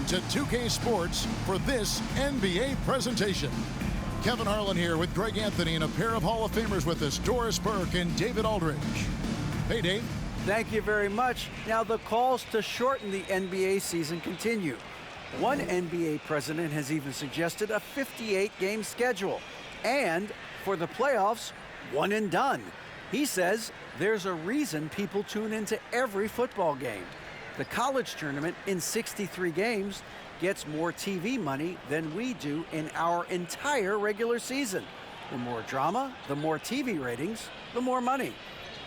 in to 2K Sports for this NBA presentation. Kevin Harlan here with Greg Anthony and a pair of Hall of Famers with us, Doris Burke and David Aldridge. Hey, Dave. Thank you very much. Now, the calls to shorten the NBA season continue. One NBA president has even suggested a 58-game schedule. And for the playoffs, one and done. He says there's a reason people tune into every football game. The college tournament in 63 games gets more TV money than we do in our entire regular season. The more drama, the more TV ratings, the more money.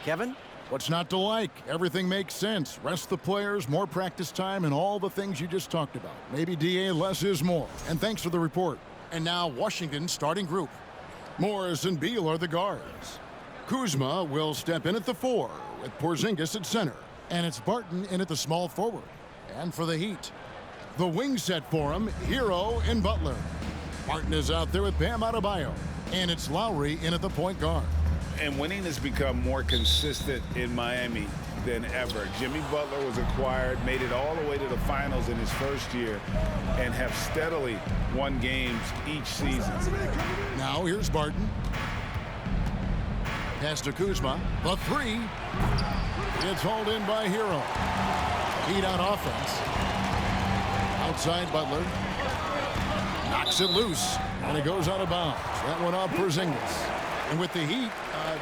Kevin? What's not to like? Everything makes sense. Rest the players, more practice time, and all the things you just talked about. Maybe DA, less is more. And thanks for the report. And now Washington's starting group. Morris and Beal are the guards. Kuzma will step in at the 4 with Porzingis at center. And it's Barton in at the small forward. And for the Heat, the wing set for him, Hero and Butler. Barton is out there with Bam Adebayo. And it's Lowry in at the point guard. And winning has become more consistent in Miami than ever. Jimmy Butler was acquired, made it all the way to the finals in his first year, and have steadily won games each season. Now here's Barton. Pass to Kuzma. The 3. It's hauled in by Hero. Heat on offense. Outside Butler. Knocks it loose. And it goes out of bounds. That one off Porzingis. And with the Heat,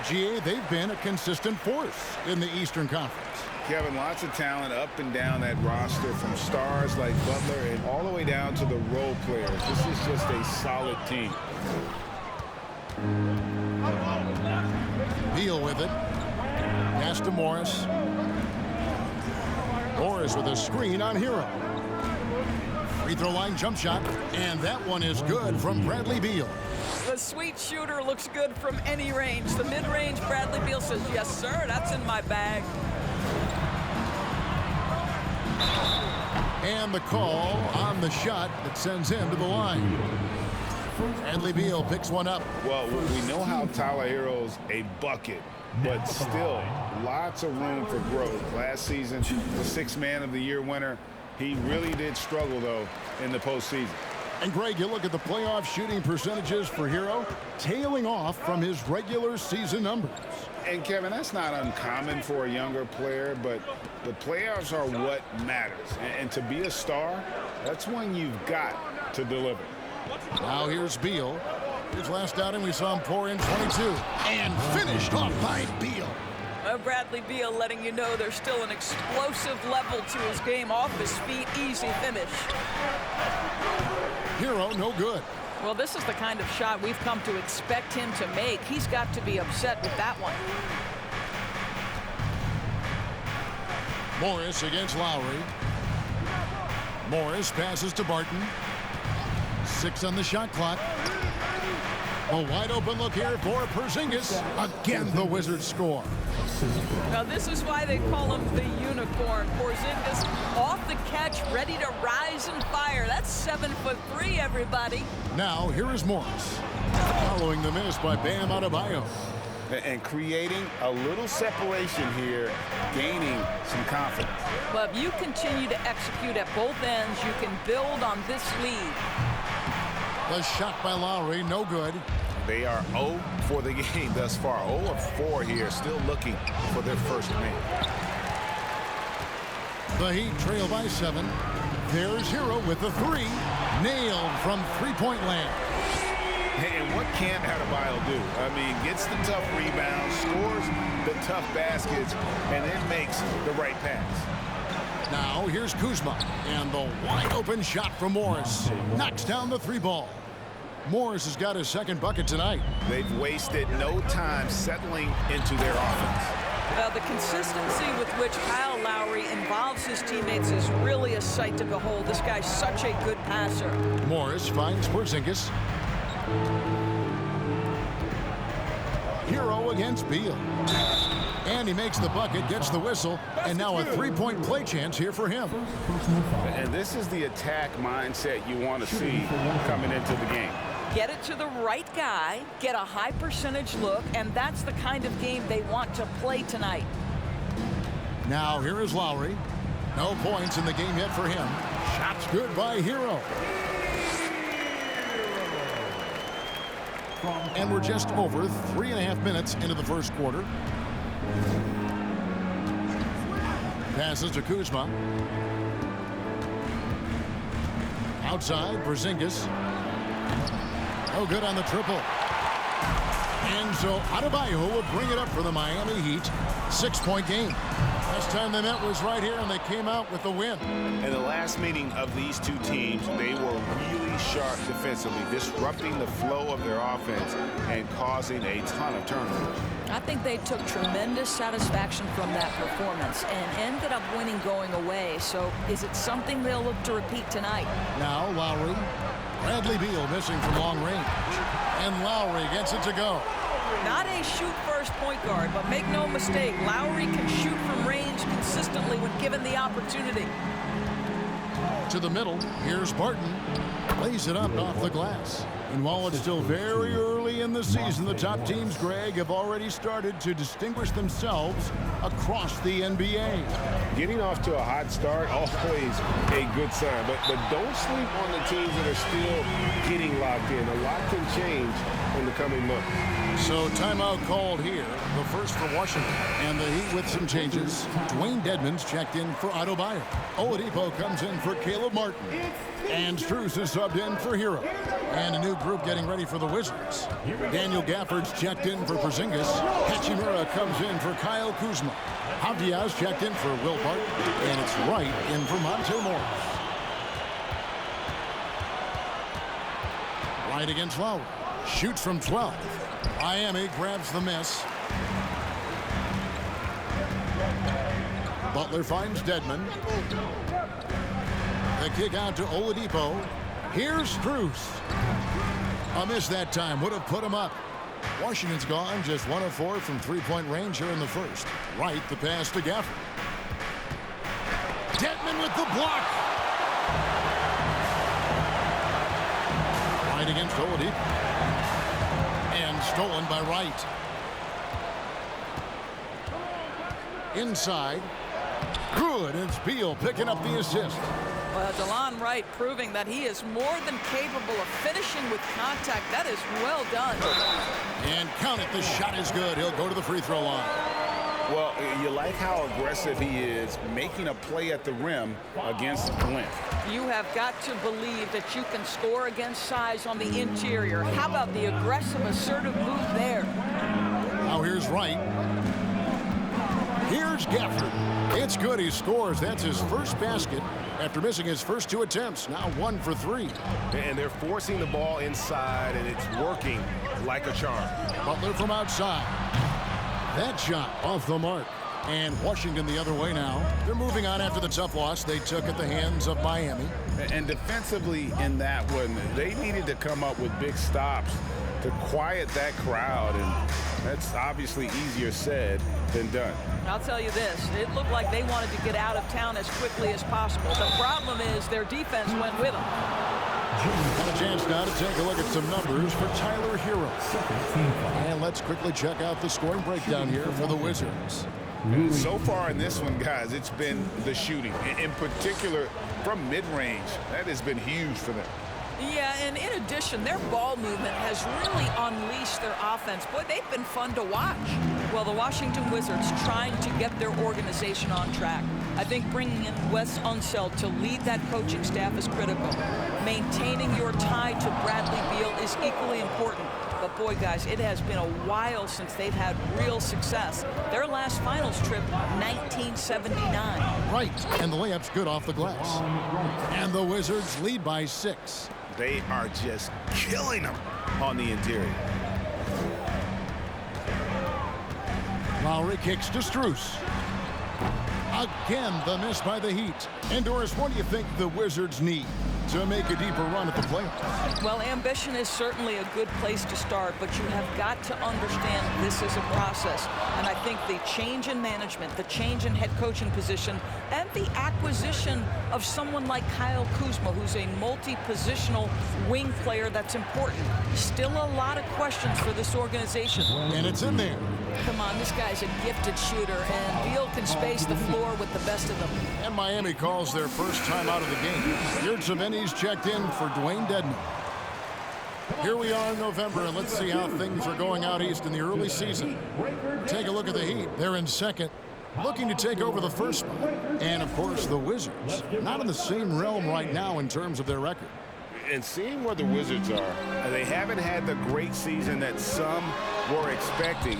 GA, they've been a consistent force in the Eastern Conference. Kevin, lots of talent up and down that roster, from stars like Butler and all the way down to the role players. This is just a solid team. Beal with it. Pass to Morris. Morris with a screen on Hero. Free throw line jump shot. And that one is good from Bradley Beal. The sweet shooter looks good from any range. The mid-range, Bradley Beal says, yes, sir, that's in my bag. And the call on the shot that sends him to the line. Bradley Beal picks one up. Well, we know how Tyler Hero's a bucket, but still lots of room for growth. Last season, the 6th Man of the Year winner. He really did struggle, though, in the postseason. And, Greg, you look at the playoff shooting percentages for Hero, tailing off from his regular season numbers. And, Kevin, that's not uncommon for a younger player, but the playoffs are what matters. And to be a star, that's when you've got to deliver. Now here's Beal. His last outing, we saw him pour in 22. And finished off by Beal. Bradley Beal letting you know there's still an explosive level to his game. Off his feet, easy finish. Hero, no good. Well, this is the kind of shot we've come to expect him to make. He's got to be upset with that one. Morris against Lowry. Morris passes to Barton. 6 on the shot clock. A wide open look here for Porzingis. Again, the Wizards score. Now, this is why they call him the unicorn. Porzingis off the catch, ready to rise and fire. That's 7'3", everybody. Now, here is Morris. Following the miss by Bam Adebayo. And creating a little separation here, gaining some confidence. Well, if you continue to execute at both ends, you can build on this lead. The shot by Lowry, no good. They are 0 for the game thus far. 0 of 4 here, still looking for their first win. The Heat trail by 7. There's Hero with the 3. Nailed from three-point land. And what can't Adebayo do? I mean, gets the tough rebounds, scores the tough baskets, and then makes the right pass. Now here's Kuzma. And the wide-open shot from Morris. Knocks down the 3 ball. Morris has got his 2nd bucket tonight. They've wasted no time settling into their offense. The consistency with which Kyle Lowry involves his teammates is really a sight to behold. This guy's such a good passer. Morris finds Porzingis. Hero against Beal. And he makes the bucket, gets the whistle, and now a 3-point play chance here for him. And this is the attack mindset you want to see coming into the game. Get it to the right guy, get a high percentage look, and that's the kind of game they want to play tonight. Now here is Lowry. No points in the game yet for him. Shot's good by Hero. And we're just over 3.5 minutes into the first quarter. Passes to Kuzma. Outside, Porzingis. Oh, good on the triple. And so Adebayo will bring it up for the Miami Heat. 6-point game. Last time they met was right here, and they came out with the win. In the last meeting of these two teams, they were really sharp defensively, disrupting the flow of their offense and causing a ton of turnovers. I think they took tremendous satisfaction from that performance and ended up winning going away. So is it something they'll look to repeat tonight? Now Lowry. Bradley Beal missing from long range. And Lowry gets it to go. Not a shoot-first point guard, but make no mistake, Lowry can shoot from range consistently when given the opportunity. To the middle, here's Barton. Lays it up off the glass. And while it's still very early in the season, the top teams, Greg, have already started to distinguish themselves across the NBA. Getting off to a hot start, always a good sign. But don't sleep on the teams that are still getting locked in. A lot can change in the coming months. So timeout called here. The first for Washington. And the Heat with some changes. Dwayne Dedmon's checked in for Adebayo. Oladipo comes in for Caleb Martin. And Strus is subbed in for Hero. And a new group getting ready for the Wizards. Daniel Gafford's checked in for Porzingis. Hachimura comes in for Kyle Kuzma. Avdia's checked in for Will Barton. And it's Wright in for Monte Morris. Wright against Lowry. Shoots from 12. Miami grabs the miss. Butler finds Dedmon. The kick out to Oladipo. Here's Strus. A miss that time. Would have put him up. Washington's gone just 1 of 4 from three-point range here in the first. Right, the pass to Gafford. Dedmon with the block. Right against Oladipo. And stolen by Wright. Inside. Good. It's Beal picking up the assist. Well, DeLon Wright proving that he is more than capable of finishing with contact. That is well done. And count it. The shot is good. He'll go to the free throw line. Well, you like how aggressive he is, making a play at the rim against length. You have got to believe that you can score against size on the interior. How about the aggressive, assertive move there? Now here's Wright. Here's Gafford. It's good. He scores. That's his first basket after missing his first 2 attempts. Now 1 for 3. And they're forcing the ball inside, and it's working like a charm. Butler from outside. That shot off the mark. And Washington the other way now. They're moving on after the tough loss they took at the hands of Miami. And defensively in that one, they needed to come up with big stops to quiet that crowd, and that's obviously easier said than done. I'll tell you this, it looked like they wanted to get out of town as quickly as possible. The problem is their defense went with them. Got a chance now to take a look at some numbers for Tyler Hero. And let's quickly check out the scoring breakdown here for the Wizards. So far in this one, guys, it's been the shooting. In particular, from mid-range. That has been huge for them. Yeah, and in addition, their ball movement has really unleashed their offense. Boy, they've been fun to watch. Well, the Washington Wizards trying to get their organization on track. I think bringing in Wes Unseld to lead that coaching staff is critical. Maintaining your tie to Bradley Beal is equally important. But boy, guys, it has been a while since they've had real success. Their last finals trip, 1979. Right, and the layup's good off the glass. And the Wizards lead by 6. They are just killing them on the interior. Lowry kicks to Strus. Again, the miss by the Heat. And Doris, what do you think the Wizards need to make a deeper run at the playoffs? Well, ambition is certainly a good place to start, but you have got to understand this is a process. And I think the change in management, the change in head coaching position, and the acquisition of someone like Kyle Kuzma, who's a multi-positional wing player that's important. Still a lot of questions for this organization. And it's in there. Come on, this guy's a gifted shooter, and Beal can space the floor with the best of them. And Miami calls their first time out of the game. Gm20's checked in for Dwayne Dedman. Here we are in November, and let's see how things are going out east in the early season. Take a look at the Heat. They're in second, looking to take over the first spot. And, of course, the Wizards, not in the same realm right now in terms of their record. And seeing where the Wizards are, they haven't had the great season that some were expecting,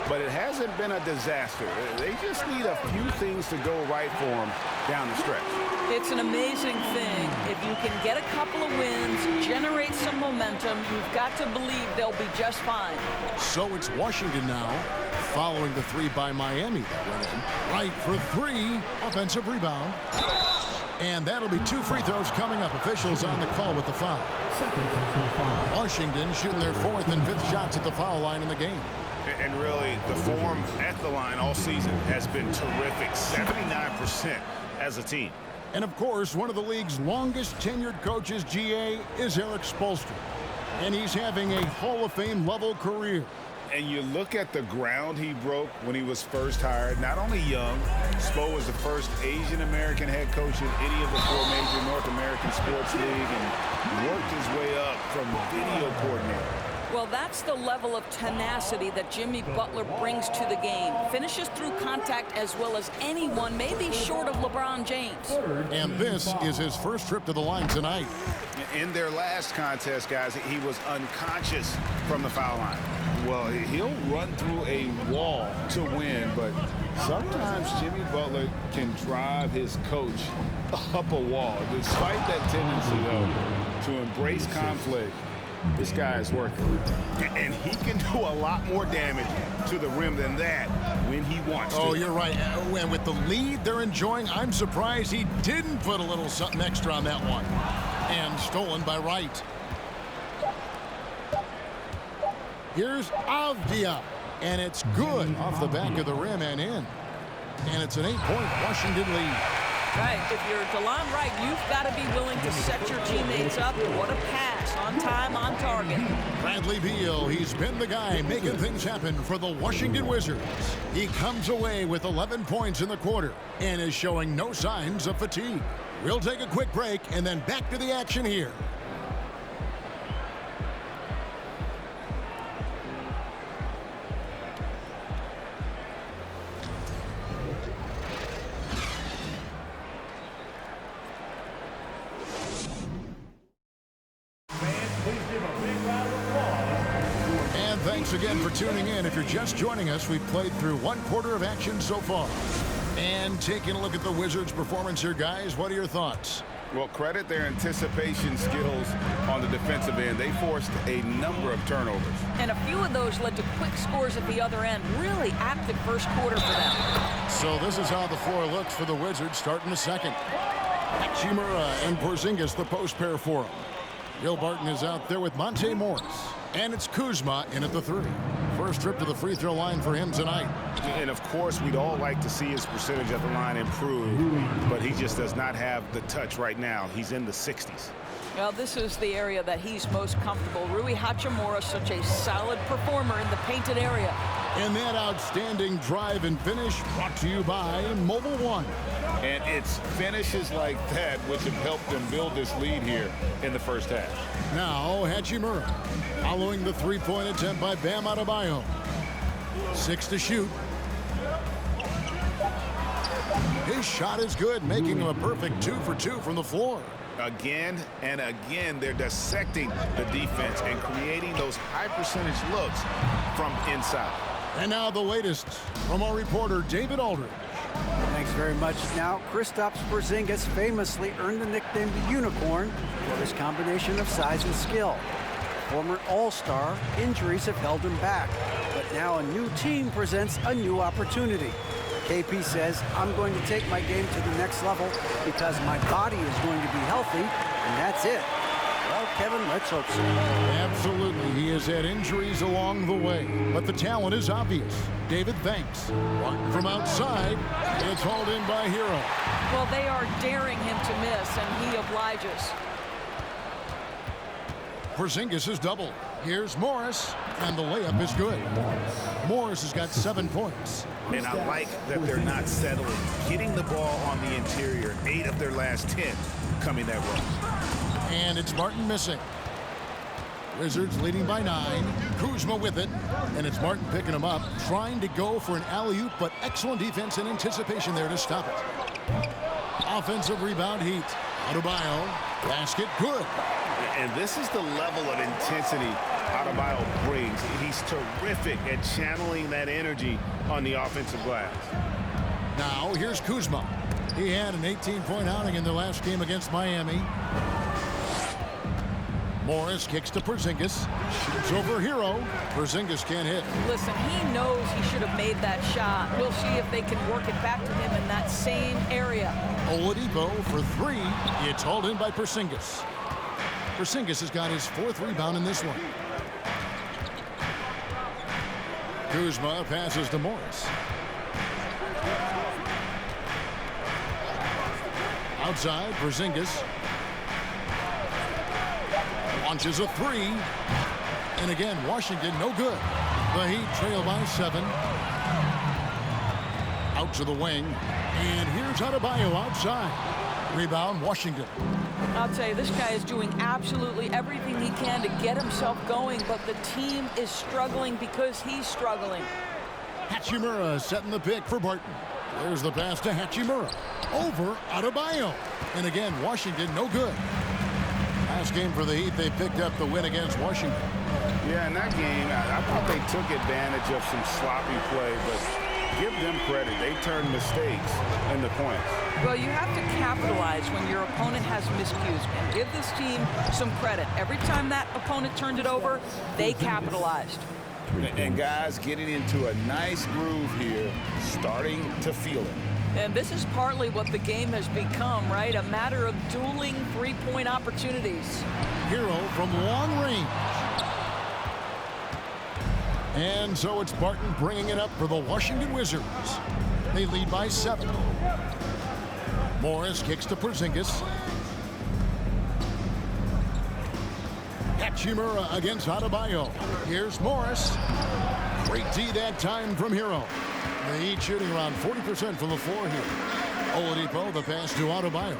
but it hasn't been a disaster. They just need a few things to go right for them down the stretch. It's an amazing thing. If you can get a couple of wins, generate some momentum, you've got to believe they'll be just fine. So it's Washington now, following the three by Miami that went in. Right for three, offensive rebound. And that'll be 2 free throws coming up. Officials on the call with the foul. Washington shooting their 4th and 5th shots at the foul line in the game. And really, the form at the line all season has been terrific. 79% as a team. And, of course, one of the league's longest tenured coaches, GA, is Eric Spoelstra. And he's having a Hall of Fame level career. And you look at the ground he broke when he was first hired. Not only young, Spo was the first Asian-American head coach in any of the 4 major North American sports league and worked his way up from video coordinator. Well, that's the level of tenacity that Jimmy Butler brings to the game. Finishes through contact as well as anyone, maybe short of LeBron James. And this is his first trip to the line tonight. In their last contest, guys, he was unconscious from the foul line. Well, he'll run through a wall to win, but sometimes Jimmy Butler can drive his coach up a wall. Despite that tendency, though, to embrace conflict, this guy is working. And he can do a lot more damage to the rim than that when he wants to. Oh, you're right. And with the lead they're enjoying, I'm surprised he didn't put a little something extra on that one. And stolen by Wright. Here's Avdia, and it's good off the back of the rim and in. And it's an 8-point Washington lead. Right, if you're DeLon Wright, you've got to be willing to set your teammates up. What a pass, on time, on target. Bradley Beal, he's been the guy making things happen for the Washington Wizards. He comes away with 11 points in the quarter and is showing no signs of fatigue. We'll take a quick break and then back to the action here. Thanks again for tuning in. If you're just joining us, we've played through 1 quarter of action so far. And taking a look at the Wizards' performance here, guys, what are your thoughts? Well, credit their anticipation skills on the defensive end. They forced a number of turnovers. And a few of those led to quick scores at the other end. Really active first quarter for them. So this is how the floor looks for the Wizards starting the second. Hachimura and Porzingis, the post pair for him. Will Barton is out there with Monte Morris. And it's Kuzma in at the 3. First trip to the free throw line for him tonight. And, of course, we'd all like to see his percentage at the line improve, but he just does not have the touch right now. He's in the 60s. Well, this is the area that he's most comfortable. Rui Hachimura, such a solid performer in the painted area. And that outstanding drive and finish brought to you by Mobile One. And it's finishes like that which have helped them build this lead here in the first half. Now Hachimura following the 3-point attempt by Bam Adebayo. 6 to shoot. His shot is good, making him a perfect 2 for 2 from the floor. Again and again, they're dissecting the defense and creating those high percentage looks from inside. And now the latest from our reporter, David Aldridge. Thanks very much. Now, Kristaps Porzingis famously earned the nickname the Unicorn for his combination of size and skill. Former All-Star, injuries have held him back. But now a new team presents a new opportunity. KP says, I'm going to take my game to the next level because my body is going to be healthy, and that's it. Well, Kevin, let's hope so. Absolutely. He has had injuries along the way, but the talent is obvious. David, thanks. Martin from outside. It's hauled in by Hero. Well, they are daring him to miss, and he obliges. Porzingis is doubled. Here's Morris, and the layup is good. Morris has got 7 points. And I like that they're not settling. Getting the ball on the interior, 8 of their last 10 coming that way. And it's Martin missing. Wizards leading by 9. Kuzma with it. And it's Martin picking him up, trying to go for an alley-oop, but excellent defense and anticipation there to stop it. Offensive rebound Heat. Adebayo, basket good. And this is the level of intensity Adebayo brings. He's terrific at channeling that energy on the offensive glass. Now here's Kuzma. He had an 18-point outing in the last game against Miami. Morris kicks to Porzingis. Shoots over Hero. Porzingis can't hit. Listen, he knows he should have made that shot. We'll see if they can work it back to him in that same area. Oladipo for 3. It's hauled in by Porzingis. Porzingis has got his 4th rebound in this one. Kuzma passes to Morris. Outside, Porzingis launches a 3. And again, Washington no good. The Heat trail by 7. Out to the wing. And here's Adebayo outside. Rebound, Washington. I'll tell you, this guy is doing absolutely everything he can to get himself going, but the team is struggling because he's struggling. Hachimura setting the pick for Barton. There's the pass to Hachimura. Over Adebayo. And again, Washington no good. Last game for the Heat, they picked up the win against Washington. Yeah, in that game, I thought they took advantage of some sloppy play, but give them credit. They turned mistakes into points. Well, you have to capitalize when your opponent has miscues, and give this team some credit. Every time that opponent turned it over, they capitalized. And guys getting into a nice groove here, starting to feel it. And this is partly what the game has become, right? A matter of dueling three-point opportunities. Hero from long range. And so it's Barton bringing it up for the Washington Wizards. They lead by 7. Morris kicks to Porzingis. Hachimura against Adebayo. Here's Morris. Great D that time from Hero. The Heat shooting around 40% from the floor here. Oladipo, the pass to Adebayo.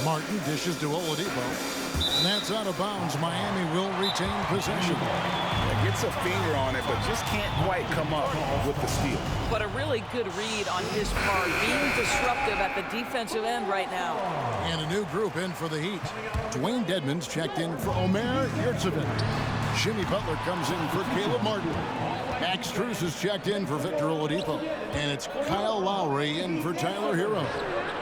Martin dishes to Oladipo. And that's out of bounds. Miami will retain possession. Gets a finger on it, but just can't quite come up with the steal. But a really good read on his part, being disruptive at the defensive end right now. And a new group in for the Heat. Dwayne Dedmon's checked in for Omer Yurtseven. Jimmy Butler comes in for Caleb Martin. Max Strus is checked in for Victor Oladipo. And it's Kyle Lowry in for Tyler Hero.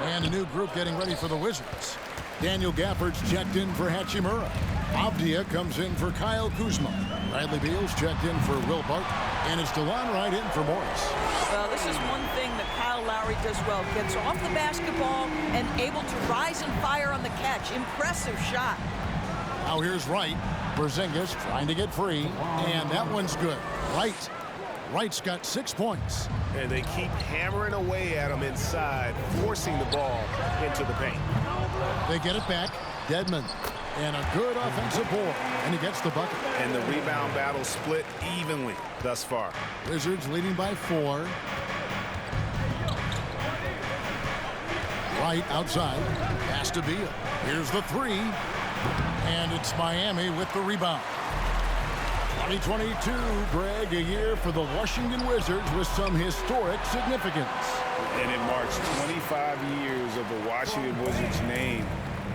And a new group getting ready for the Wizards. Daniel Gafford's checked in for Hachimura. Avdia comes in for Kyle Kuzma. Bradley Beal's checked in for Will Barton. And it's DeLon Wright in for Morris. Well, this is one thing that Kyle Lowry does well. Gets off the basketball and able to rise and fire on the catch. Impressive shot. Now here's Wright. Porzingis trying to get free. And that one's good. Wright's got 6 points. And they keep hammering away at him inside, forcing the ball into the paint. They get it back. Dedmon. And a good offensive board. And he gets the bucket. And the rebound battle split evenly thus far. Wizards leading by 4. Wright outside. Pass to Beal. Here's the 3. And it's Miami with the rebound. 2022, Greg, a year for the Washington Wizards with some historic significance. And it marks 25 years of the Washington Wizards name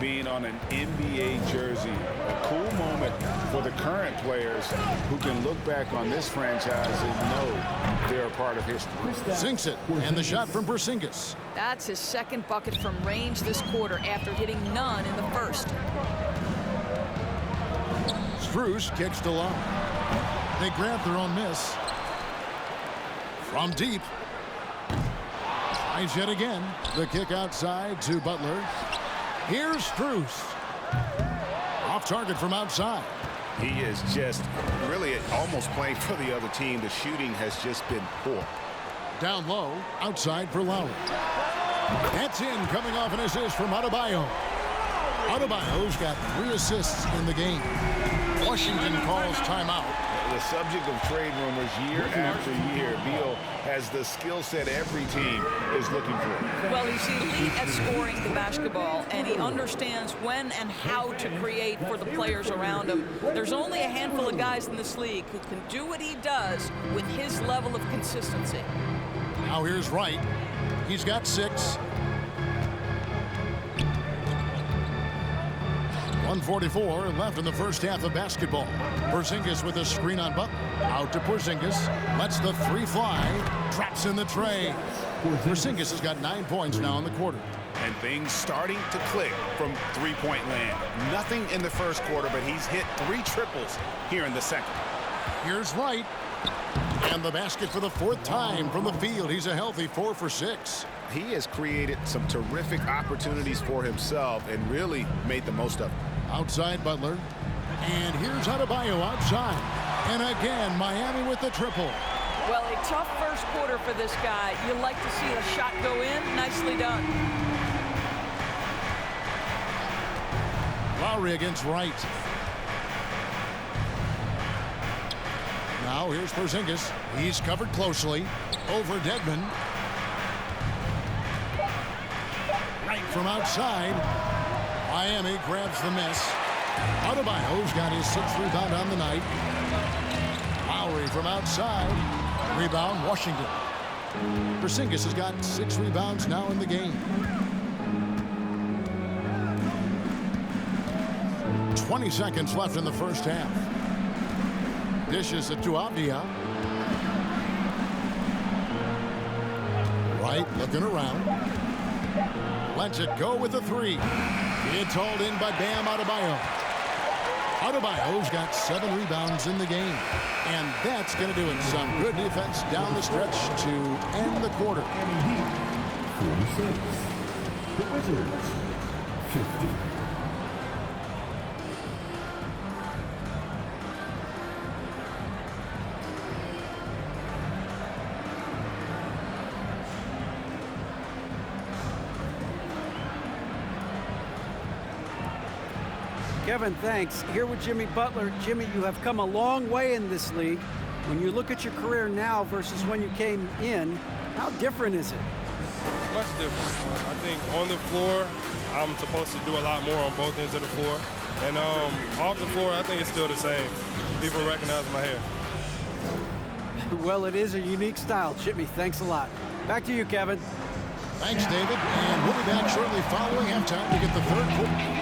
being on an NBA jersey. A cool moment for the current players who can look back on this franchise and know they're a part of history. Sinks it, and the shot from Porzingis. That's his second bucket from range this quarter after hitting none in the first. Strus kicks to long. They grab their own miss. From deep. Tries yet again. The kick outside to Butler. Here's Strus. Off target from outside. He is just really almost playing for the other team. The shooting has just been poor. Down low, outside for Lowry. That's in, coming off an assist from Adebayo. Adebayo's got 3 assists in the game. Washington calls timeout. The subject of trade rumors year after year. Beal has the skill set every team is looking for. Well, he's elite at scoring the basketball, and he understands when and how to create for the players around him. There's only a handful of guys in this league who can do what he does with his level of consistency. Now here's Wright. He's got 6. 1:44 left in the first half of basketball. Porzingis with a screen on Butler. Out to Porzingis. Lets the 3 fly. Traps in the tray. Porzingis has got 9 points now in the quarter. And things starting to click from three-point land. Nothing in the first quarter, but he's hit 3 triples here in the second. Here's Wright. And the basket for the 4th time from the field. He's a healthy 4 for 6. He has created some terrific opportunities for himself and really made the most of it. Outside Butler. And here's Adebayo outside. And again, Miami with the triple. Well, a tough first quarter for this guy. You like to see a shot go in. Nicely done. Lowry against Wright. Now here's Porzingis. He's covered closely. Over Dedmon. Right from outside. Miami grabs the miss. Adebayo's got his 6th rebound on the night. Lowry from outside. Rebound, Washington. Porzingis has got 6 rebounds now in the game. 20 seconds left in the first half. Dishes it to Avdia. Wright looking around. Lets it go with a 3. It's hauled in by Bam Adebayo. Adebayo's got 7 rebounds in the game. And that's going to do it. Some good defense down the stretch to end the quarter. 46. The Wizards, 50. Kevin, thanks. Here with Jimmy Butler. Jimmy, you have come a long way in this league. When you look at your career now versus when you came in, how different is it? Much different. I think on the floor, I'm supposed to do a lot more on both ends of the floor. And off the floor, I think it's still the same. People recognize my hair. Well, it is a unique style. Jimmy, thanks a lot. Back to you, Kevin. Thanks, David. And we'll be back shortly following halftime to get the 3rd quarter.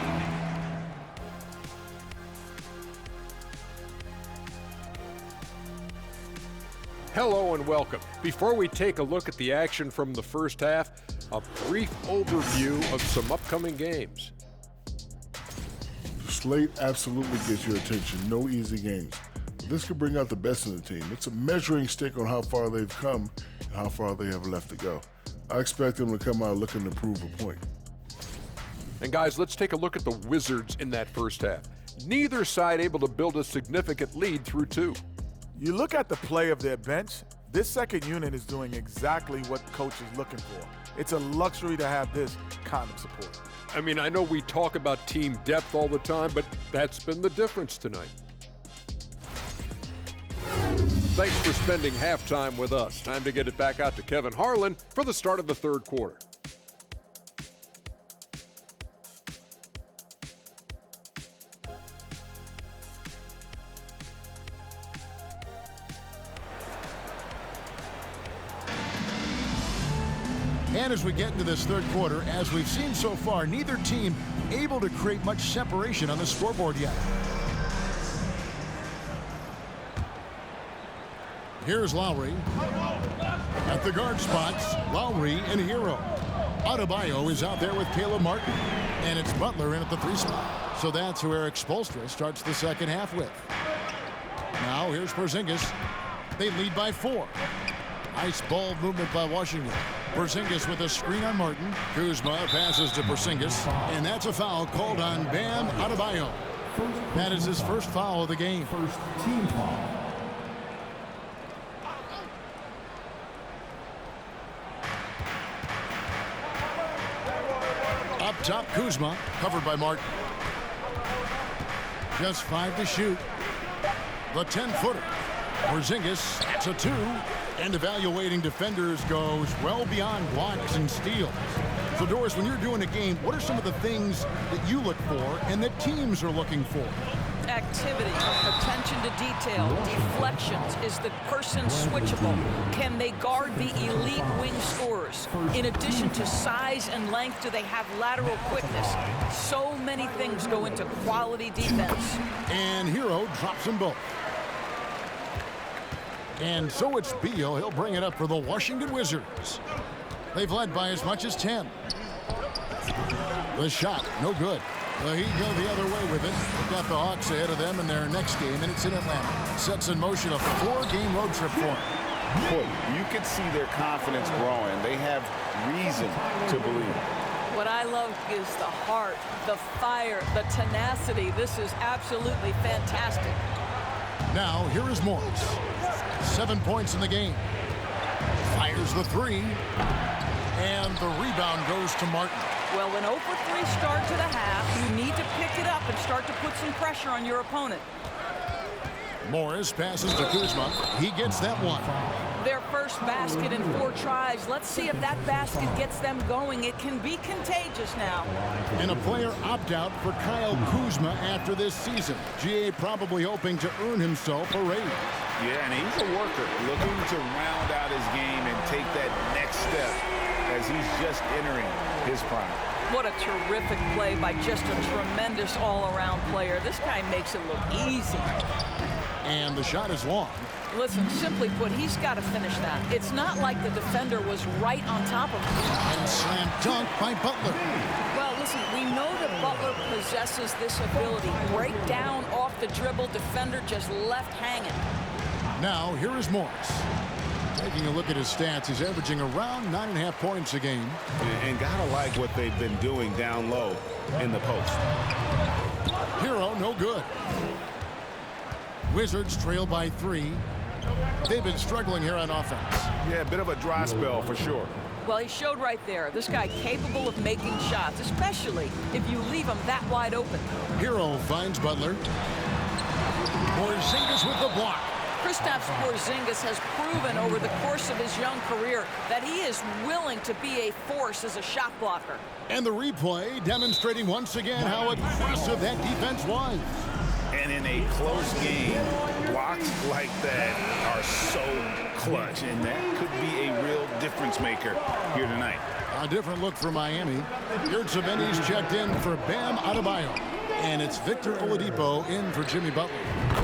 Hello and welcome. Before we take a look at the action from the first half, a brief overview of some upcoming games. The slate absolutely gets your attention. No easy games. But this could bring out the best in the team. It's a measuring stick on how far they've come and how far they have left to go. I expect them to come out looking to prove a point. And guys, let's take a look at the Wizards in that first half. Neither side able to build a significant lead through 2. You look at the play of their bench, this second unit is doing exactly what coach is looking for. It's a luxury to have this kind of support. I mean, I know we talk about team depth all the time, but that's been the difference tonight. Thanks for spending halftime with us. Time to get it back out to Kevin Harlan for the start of the 3rd quarter. And as we get into this 3rd quarter, as we've seen so far, neither team able to create much separation on the scoreboard yet. Here's Lowry. At the guard spots, Lowry and Hero. Adebayo is out there with Caleb Martin. And it's Butler in at the 3 spot. So that's who Eric Spoelstra starts the second half with. Now here's Porzingis. They lead by 4. Nice ball movement by Washington. Porzingis with a screen on Martin. Kuzma passes to Porzingis. And that's a foul called on Bam Adebayo. That is his first foul of the game. First team foul. Up top, Kuzma, covered by Martin. Just 5 to shoot. The 10-footer. Porzingis, that's a 2. And evaluating defenders goes well beyond blocks and steals. So, Doris, when you're doing a game, what are some of the things that you look for and that teams are looking for? Activity, attention to detail, deflections. Is the person switchable? Can they guard the elite wing scorers? In addition to size and length, do they have lateral quickness? So many things go into quality defense. And Hero drops them both. And so it's Beal. He'll bring it up for the Washington Wizards. They've led by as much as 10. The shot, no good. The Heat go the other way with it. They've got the Hawks ahead of them in their next game, and it's in Atlanta. Sets in motion a 4-game road trip for them. Boy, you can see their confidence growing. They have reason to believe. What I love is the heart, the fire, the tenacity. This is absolutely fantastic. Now, here is Morris. 7 points in the game. Fires the 3. And the rebound goes to Martin. Well, an 0 for 3 start to the half. You need to pick it up and start to put some pressure on your opponent. Morris passes to Kuzma. He gets that one. Their first basket in 4 tries. Let's see if that basket gets them going. It can be contagious now. And a player opt-out for Kyle Kuzma after this season. GA probably hoping to earn himself a raise. Yeah, and he's a worker, looking to round out his game and take that next step as he's just entering his prime. What a terrific play by just a tremendous all-around player. This guy makes it look easy. And the shot is long. Listen, simply put, he's got to finish that. It's not like the defender was right on top of him. And slam dunk by Butler. Well, listen, we know that Butler possesses this ability. Break down off the dribble, defender just left hanging. Now, here is Morris. Taking a look at his stats, he's averaging around 9.5 points a game. And gotta like what they've been doing down low in the post. Hero, no good. Wizards trail by 3. They've been struggling here on offense. Yeah, a bit of a dry spell for sure. Well, he showed right there. This guy capable of making shots, especially if you leave him that wide open. Hero finds Butler. Porzingis with the block. Kristaps Porzingis has proven over the course of his young career that he is willing to be a force as a shot blocker. And the replay demonstrating once again how aggressive that defense was. And in a close game, blocks like that are so clutch, and that could be a real difference maker here tonight. A different look for Miami. Gm20's checked in for Bam Adebayo. And it's Victor Oladipo in for Jimmy Butler.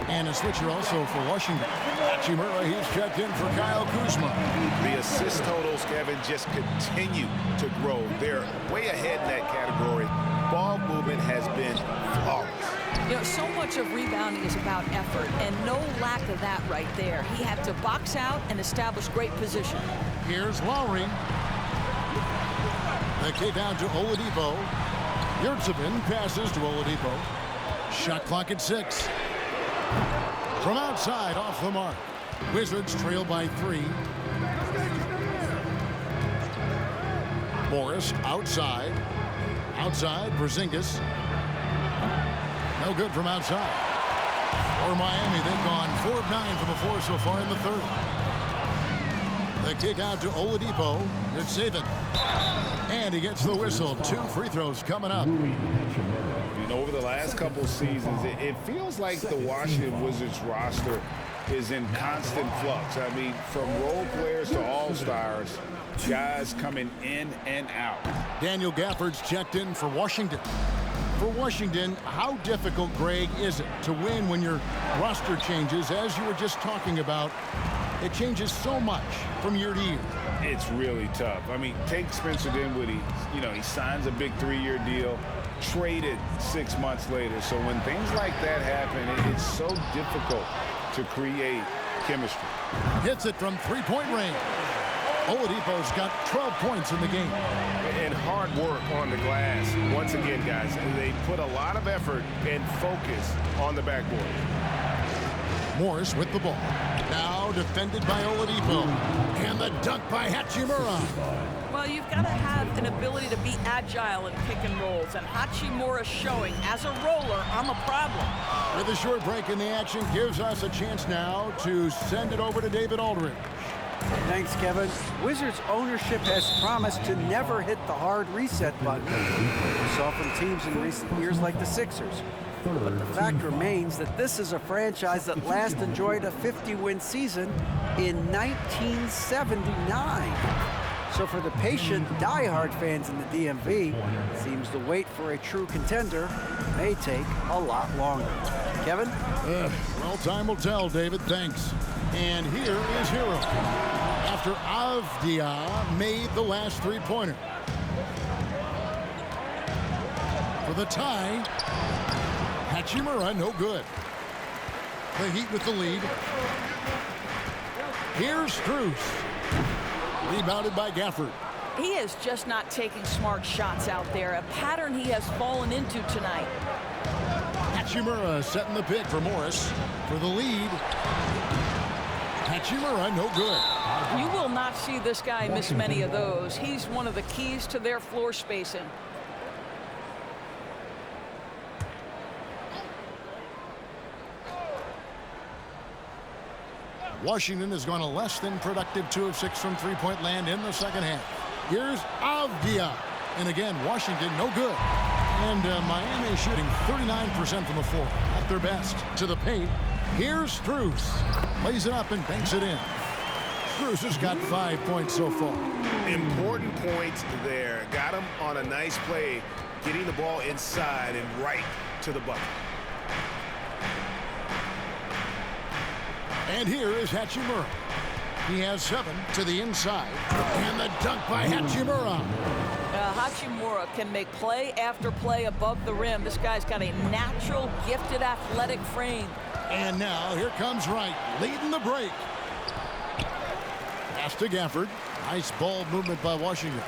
And a switcher also for Washington. Hachimura, he's checked in for Kyle Kuzma. The assist totals, Kevin, just continue to grow. They're way ahead in that category. Ball movement has been flawless. You know, so much of rebounding is about effort, and no lack of that right there. He had to box out and establish great position. Here's Lowry. The kick out to Oladipo. Gm20 passes to Oladipo. Shot clock at 6. From outside, off the mark. Wizards trail by 3. Morris outside. Outside, Porzingis. No good from outside. For Miami, they've gone 4 of 9 from the floor so far in the third. The kick out to Oladipo. It's Saban. And he gets the whistle. 2 free throws coming up. You know, over the last couple seasons, it feels like the Washington Wizards roster is in constant flux. I mean, from role players to all-stars, guys coming in and out. Daniel Gafford's checked in for Washington. For Washington, how difficult, Greg, is it to win when your roster changes, as you were just talking about? It changes so much from year to year. It's really tough. I mean, take Spencer Dinwiddie. You know, he signs a big 3-year deal, traded 6 months later. So when things like that happen, it's so difficult to create chemistry. Hits it from 3-point range. Oladipo's got 12 points in the game. And hard work on the glass. Once again, guys, they put a lot of effort and focus on the backboard. Morris with the ball. Now defended by Oladipo. And the dunk by Hachimura. Well, Well, you've got to have an ability to be agile in pick and rolls, and Hachimura showing as a roller, I'm a problem. With a short break in the action, gives us a chance now to send it over to David Aldridge. Thanks, Kevin. Wizards ownership has promised to never hit the hard reset button. We saw from teams in recent years like the Sixers. But the fact remains that this is a franchise that last enjoyed a 50-win season in 1979. So for the patient, die-hard fans in the DMV, it seems the wait for a true contender may take a lot longer. Kevin? Well, time will tell, David. Thanks. And here is Hero. After Avdia made the last three-pointer. For the tie, Hachimura, no good. The Heat with the lead. Here's Strus. Rebounded by Gafford. He is just not taking smart shots out there, a pattern he has fallen into tonight. Hachimura setting the pick for Morris. For the lead. Hachimura, no good. You will not see this guy miss many of those. He's one of the keys to their floor spacing. Washington has gone a less than productive 2 of 6 from three-point land in the second half. Here's Avdia. And again, Washington, no good. And Miami shooting 39% from the floor. At their best. To the paint. Here's Strus. Lays it up and banks it in. Strus has got 5 points so far. Important points there. Got him on a nice play, getting the ball inside and right to the bucket. And here is Hachimura. He has 7 to the inside. And the dunk by Hachimura. Hachimura can make play after play above the rim. This guy's got a natural, gifted, athletic frame. And now here comes Wright, leading the break. Pass to Gafford. Nice ball movement by Washington.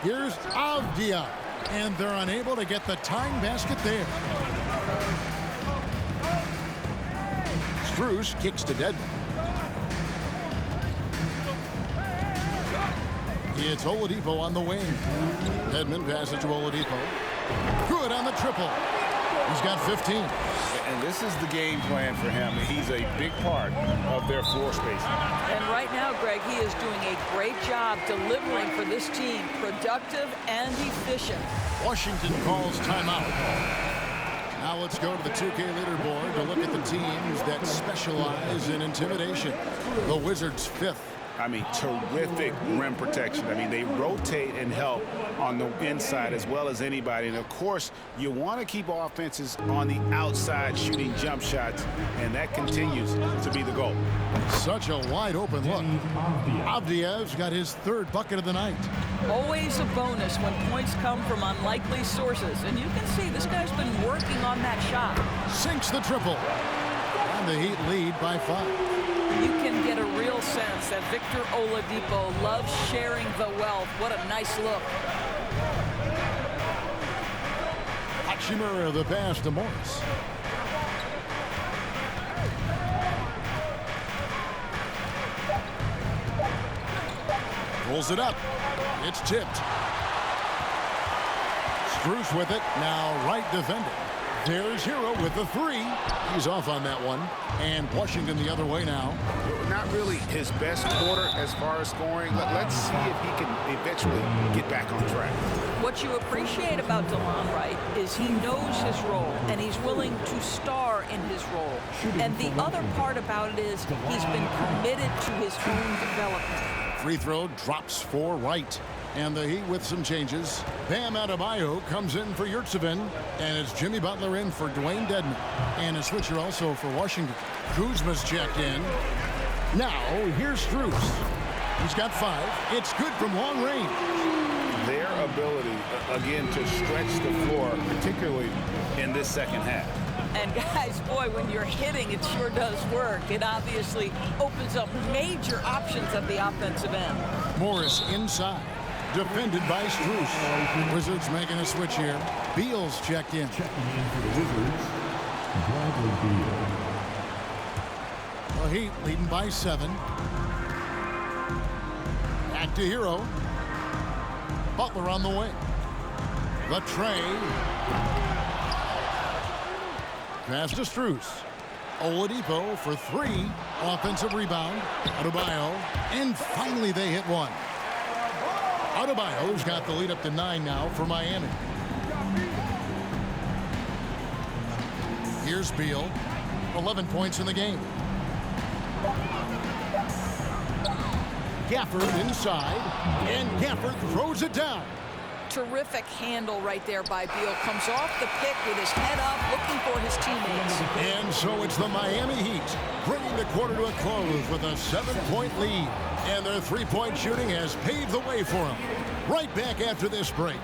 Here's Avdia. And they're unable to get the tying basket there. Strus kicks to Dedmon. It's Oladipo on the wing. Dedmon passes to Oladipo. Good on the triple. He's got 15. And this is the game plan for him. He's a big part of their floor spacing. And right now, Greg, he is doing a great job delivering for this team. Productive and efficient. Washington calls timeout. Now let's go to the 2K leaderboard to look at the teams that specialize in intimidation. The Wizards 5th. I mean, terrific rim protection. I mean, they rotate and help on the inside as well as anybody. And, of course, you want to keep offenses on the outside shooting jump shots, and that continues to be the goal. Such a wide-open look. Avdia's got his 3rd bucket of the night. Always a bonus when points come from unlikely sources. And you can see this guy's been working on that shot. Sinks the triple. And the Heat lead by 5. You can get a real sense that Victor Oladipo loves sharing the wealth. What a nice look. Hachimura the pass to Morris. Pulls it up. It's tipped. Strus with it. Now Wright defending. There's Hero with the 3. He's off on that one. And Washington the other way now. Not really his best quarter as far as scoring. Let's see if he can eventually get back on track. What you appreciate about DeLon Wright is he knows his role, and he's willing to star in his role. And the other part about it is he's been committed to his own development. Free throw drops for Wright. And the Heat with some changes. Bam Adebayo comes in for Yurtseven. And it's Jimmy Butler in for Dwayne Dedmon. And a switcher also for Washington. Kuzma's checked in. Now, here's Strus. He's got 5. It's good from long range. Their ability, again, to stretch the floor, particularly in this second half. And guys, boy, when you're hitting, it sure does work. It obviously opens up major options at the offensive end. Morris inside. Defended by Strus. Wizards making a switch here. Beal's checked in. Checking in for the Wizards, Bradley Beal. The Heat leading by 7. Back to Hero. Butler on the wing. The tray. Pass to Strus. Oladipo for 3. Offensive rebound. Adebayo. And finally they hit one. Adebayo's got the lead up to 9 now for Miami. Here's Beal. 11 points in the game. Gafford inside. And Gafford throws it down. Terrific handle right there by Beal. Comes off the pick with his head up, looking for his teammates. And so it's the Miami Heat bringing the quarter to a close with a 7-point lead. And their three-point shooting has paved the way for them. Right back after this break.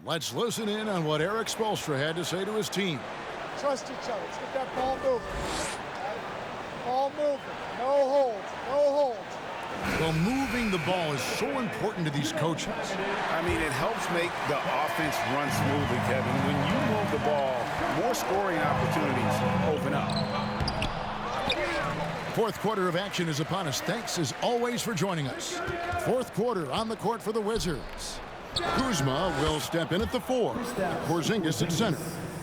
Let's listen in on what Eric Spoelstra had to say to his team. Trust each other. Let's get that ball moving. Ball moving. No holds. No holds. Well, moving the ball is so important to these coaches. I mean, it helps make the offense run smoothly, Kevin. When you move the ball, more scoring opportunities open up. Fourth quarter of action is upon us. Thanks, as always, for joining us. Fourth quarter on the court for the Wizards. Kuzma will step in at the 4. Porzingis at center.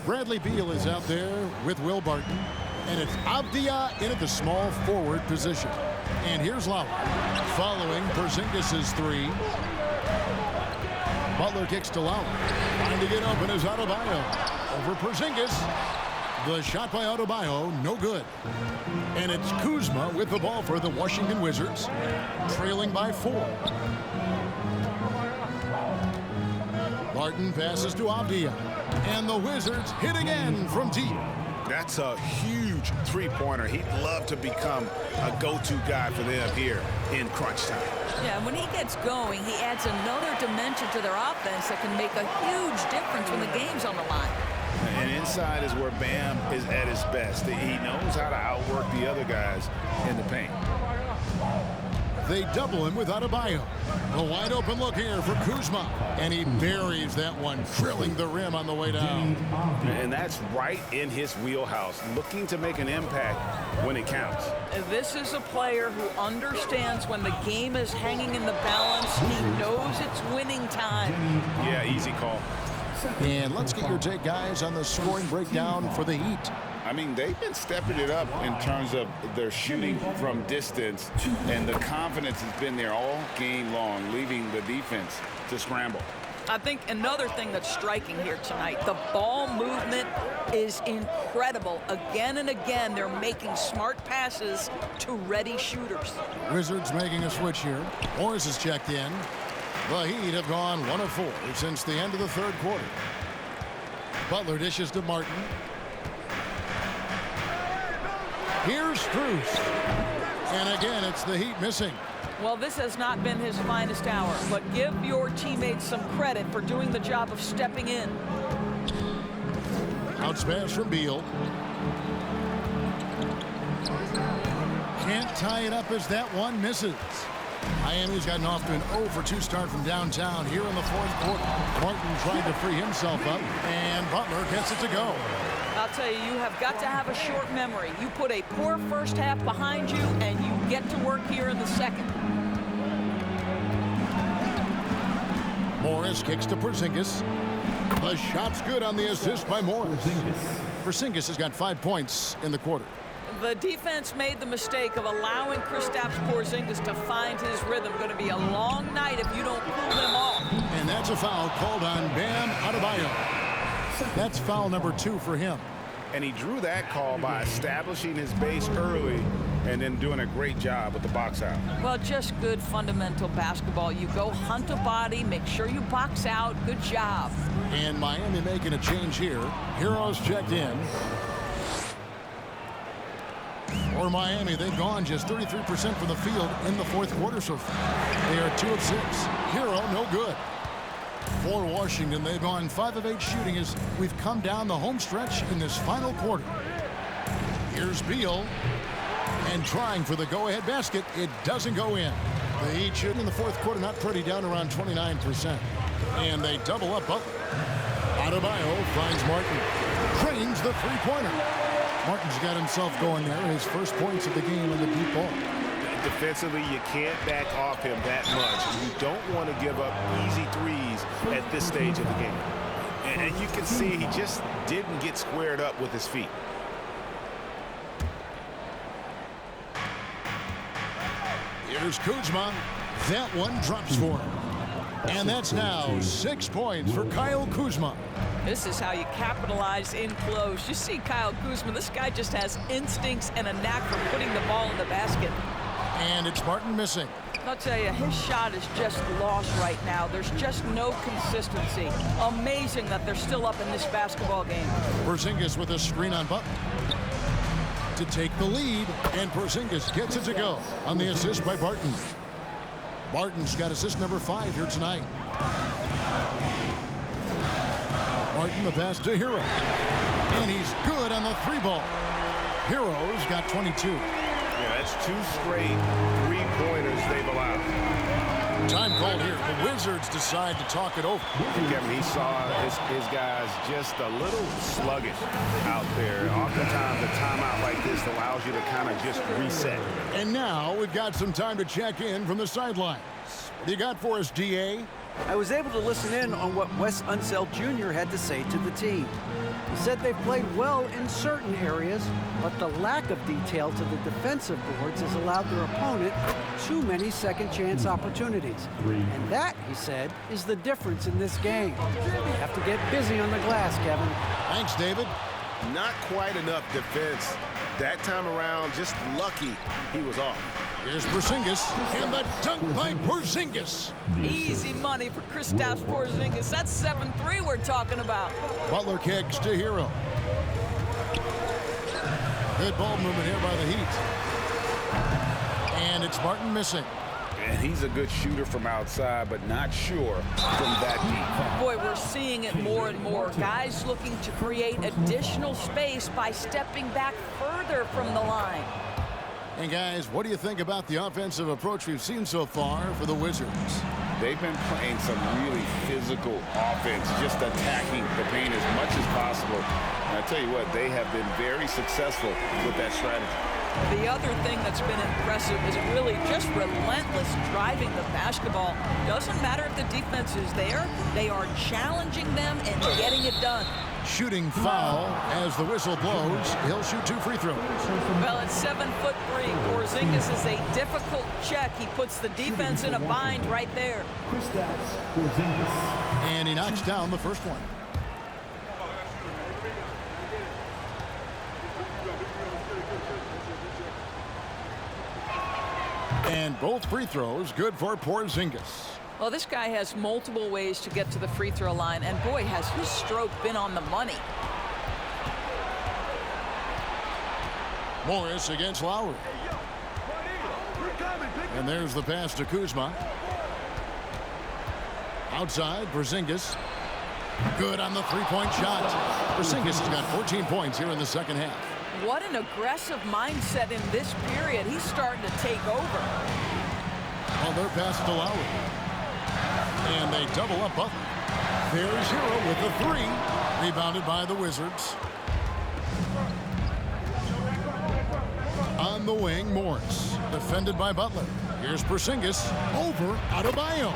Bradley Beal is out there with Will Barton. And it's Avdia in at the small forward position. And here's Lowry following Porzingis' 3. Butler kicks to Lowry. Trying to get open is Adebayo. Over Porzingis. The shot by Adebayo, no good. And it's Kuzma with the ball for the Washington Wizards. Trailing by 4. Barton passes to Avdia. And the Wizards hit again from deep. That's a huge three-pointer. He'd love to become a go-to guy for them here in crunch time. Yeah, when he gets going, he adds another dimension to their offense that can make a huge difference when the game's on the line. And inside is where Bam is at his best. He knows how to outwork the other guys in the paint. They double him with Adebayo. A wide open look here for Kuzma. And he buries that one, drilling the rim on the way down. And that's right in his wheelhouse, looking to make an impact when it counts. This is a player who understands when the game is hanging in the balance. He knows it's winning time. Yeah, easy call. And let's get your take, guys, on the scoring breakdown for the Heat. I mean, they've been stepping it up in terms of their shooting from distance, and the confidence has been there all game long, leaving the defense to scramble. I think another thing that's striking here tonight, the ball movement is incredible. Again and again, they're making smart passes to ready shooters. Wizards making a switch here. Morris is checked in. The Heat have gone 1 of 4 since the end of the third quarter. Butler dishes to Martin. Here's Strus. And again, it's the Heat missing. Well, this has not been his finest hour, but give your teammates some credit for doing the job of stepping in. Bounce pass from Beal. Can't tie it up as that one misses. Miami's gotten off to an 0-for-2 start from downtown here in the fourth quarter. Martin tried to free himself up, and Butler gets it to go. I'll tell you, you have got to have a short memory. You put a poor first half behind you, and you get to work here in the second. Morris kicks to Porzingis. The shot's good on the assist by Morris. Porzingis has got 5 points in the quarter. The defense made the mistake of allowing Kristaps Porzingis to find his rhythm. Going to be a long night if you don't pull them off. And that's a foul called on Bam Adebayo. That's foul number 2 for him. And he drew that call by establishing his base early and then doing a great job with the box out. Well, just good fundamental basketball. You go hunt a body, make sure you box out. Good job. And Miami making a change here. Heroes checked in. For Miami, they've gone just 33% from the field in the fourth quarter so far. They are 2 of 6. Hero, no good. For Washington, they've gone 5 of 8 shooting as we've come down the home stretch in this final quarter. Here's Beal. And trying for the go-ahead basket, it doesn't go in. The Heat shooting in the fourth quarter, not pretty, down around 29%. And they double up Butler. Adebayo finds Martin. Trains the three-pointer. Martin's got himself going there. His first points of the game on the deep ball. Defensively, you can't back off him that much. You don't want to give up easy threes at this stage of the game. And you can see he just didn't get squared up with his feet. Here's Kuzma. That one drops for him. And that's now 6 points for Kyle Kuzma. This is how you capitalize in close. You see Kyle Kuzma, this guy just has instincts and a knack for putting the ball in the basket. And it's Martin missing. I'll tell you, his shot is just lost right now. There's just no consistency. Amazing that they're still up in this basketball game. Porzingis with a screen on Butler to take the lead, and Porzingis gets it to go on the assist by Barton. Barton's got assist number 5 here tonight. Martin the pass to Hero, and he's good on the 3-ball. Hero's got 22. Yeah, that's 2 straight three-pointers they've allowed. Time called here. The Wizards decide to talk it over. Kevin, he saw his guys just a little sluggish out there. Oftentimes, a timeout like this allows you to kind of just reset. And now we've got some time to check in from the sidelines. What do you got for us, DA? I was able to listen in on what Wes Unseld Jr. had to say to the team. He said they've played well in certain areas, but the lack of detail to the defensive boards has allowed their opponent too many second-chance opportunities. And that, he said, is the difference in this game. They have to get busy on the glass, Kevin. Thanks, David. Not quite enough defense that time around. Just lucky he was off. Here's Porzingis, and the dunk by Porzingis. Easy money for Kristaps Porzingis. That's 7-3 we're talking about. Butler kicks to Hero. Good ball movement here by the Heat. And it's Martin missing. And he's a good shooter from outside, but not sure from that deep. Boy, we're seeing it more and more. Guys looking to create additional space by stepping back further from the line. And guys, what do you think about the offensive approach we've seen so far for the Wizards? They've been playing some really physical offense, just attacking the paint as much as possible. And I tell you what, they have been very successful with that strategy. The other thing that's been impressive is really just relentless driving the basketball. Doesn't matter if the defense is there, they are challenging them and getting it done. Shooting foul as the whistle blows. He'll shoot 2 free throws. Well, at 7'3", Porzingis is a difficult check. He puts the defense in a bind right there. And he knocks down the first one. And both free throws good for Porzingis. Well, this guy has multiple ways to get to the free throw line, and boy, has his stroke been on the money. Morris against Lowry. And there's the pass to Kuzma. Outside, Porzingis. Good on the three-point shot. Porzingis has got 14 points here in the second half. What an aggressive mindset in this period. He's starting to take over. Well, their pass to Lowry. And they double up Butler. There's Hero with the 3. Rebounded by the Wizards. On the wing, Morris. Defended by Butler. Here's Porzingis. Over Adebayo.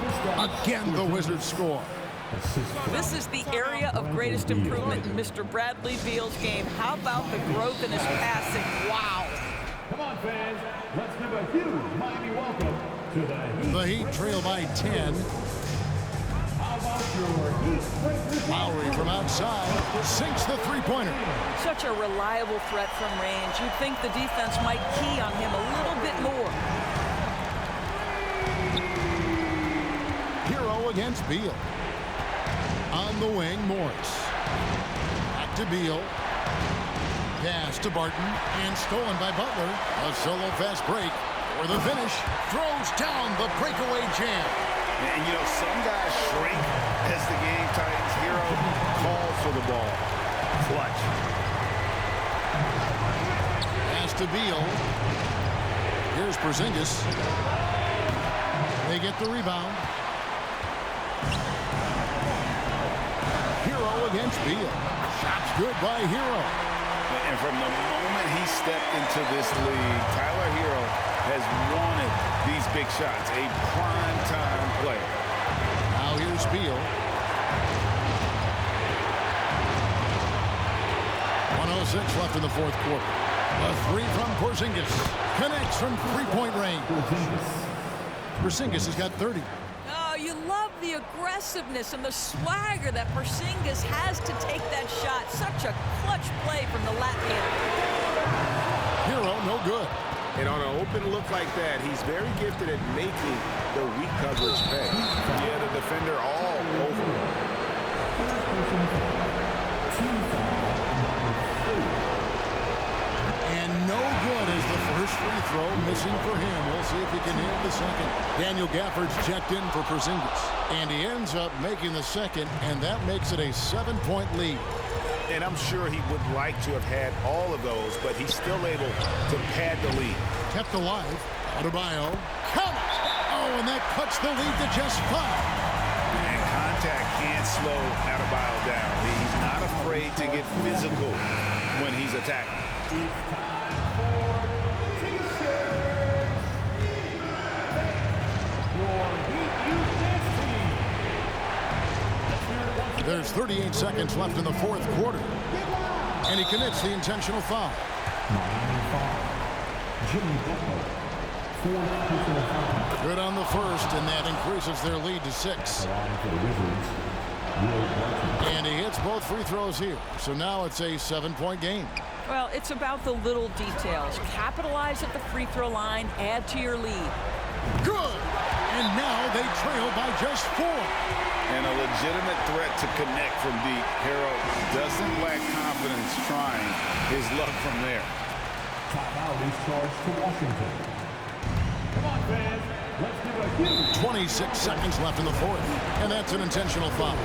Again, the Wizards score. This is the area of greatest improvement in Mr. Bradley Beal's game. How about the growth in his passing? Wow. Come on, fans. Let's give a huge Miami welcome to the Heat. The Heat trail by 10. How about your Heat? Lowry from outside sinks the three-pointer. Such a reliable threat from range. You'd think the defense might key on him a little bit more. Hero against Beal. On the wing, Morris. Back to Beal. Pass to Barton. And stolen by Butler. A solo fast break for the finish. Throws down the breakaway jam. And, you know, some guys shrink as the game tightens. Hero calls for the ball. Clutch. Pass to Beal. Here's Porzingis. They get the rebound. Hero against Beal. Shots good by Hero. And from the moment he stepped into this league, Tyler Hero has wanted these big shots. A prime-time player. Now here's Beal. 1:06 left in the fourth quarter. A three from Porzingis. Connects from three-point range. Porzingis has got 30. Oh, you love the aggressiveness and the swagger that Porzingis has to take that shot. Such a clutch play from the Latvian. Hero, no good. And on an open look like that, he's very gifted at making the weak coverage pay. He had a defender all over him. And no good as the first free throw missing for him. We'll see if he can hit the second. Daniel Gafford's checked in for Porzingis. And he ends up making the second, and that makes it a 7-point lead. And I'm sure he would like to have had all of those, but he's still able to pad the lead. Kept alive. Adebayo. Count! Oh, and that cuts the lead to just 5. And contact can't slow Adebayo down. He's not afraid to get physical when he's attacking. There's 38 seconds left in the fourth quarter. And he commits the intentional foul. Good on the first, and that increases their lead to 6. And he hits both free throws here. So now it's a 7-point game. Well, it's about the little details. Capitalize at the free throw line, add to your lead. Good! And now they trail by just 4. And a legitimate threat to connect from deep. Hero doesn't lack confidence trying his luck from there. Timeout is charged to Washington. Come on, fans. Let's give a huge... 26 seconds left in the fourth. And that's an intentional foul.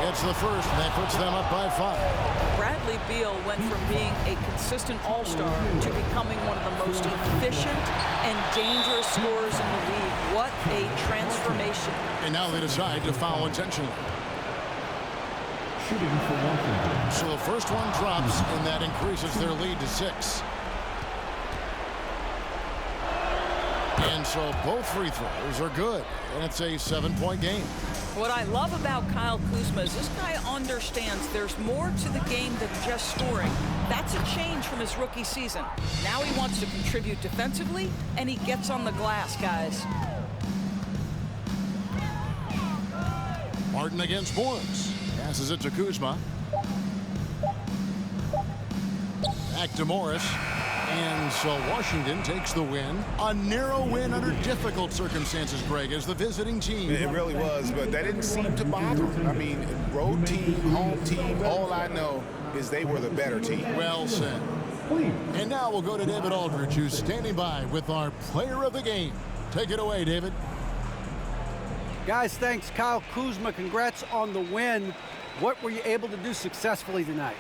It's the first, and that puts them up by 5. Bradley Beal went from being a consistent all-star to becoming one of the most efficient and dangerous scorers in the league. What a transformation. And now they decide to foul intentionally. Shooting for Washington. So the first one drops, and that increases their lead to 6. And so both free throws are good, and it's a 7-point game. What I love about Kyle Kuzma is this guy understands there's more to the game than just scoring. That's a change from his rookie season. Now he wants to contribute defensively, and he gets on the glass, guys. Martin against Morris. Passes it to Kuzma. Back to Morris. And so Washington takes the win. A narrow win under difficult circumstances, Greg, as the visiting team. It really was, but that didn't seem to bother him. I mean, road team, home team, all I know is they were the better team. Well said. And now we'll go to David Aldridge, who's standing by with our player of the game. Take it away, David. Guys, thanks. Kyle Kuzma, congrats on the win. What were you able to do successfully tonight?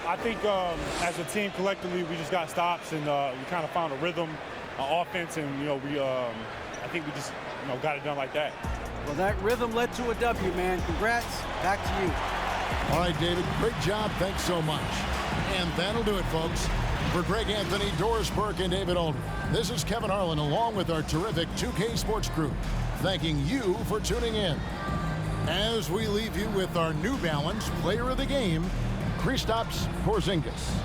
I think as a team collectively, we just got stops and we kind of found a rhythm, offense, and I think we just got it done like that. Well, that rhythm led to a W, man. Congrats. Back to you. All right, David. Great job. Thanks so much. And that'll do it, folks. For Greg Anthony, Doris Burke, and David Aldridge, this is Kevin Harlan along with our terrific 2K Sports crew, thanking you for tuning in. As we leave you with our New Balance Player of the Game, Kristaps Porzingis.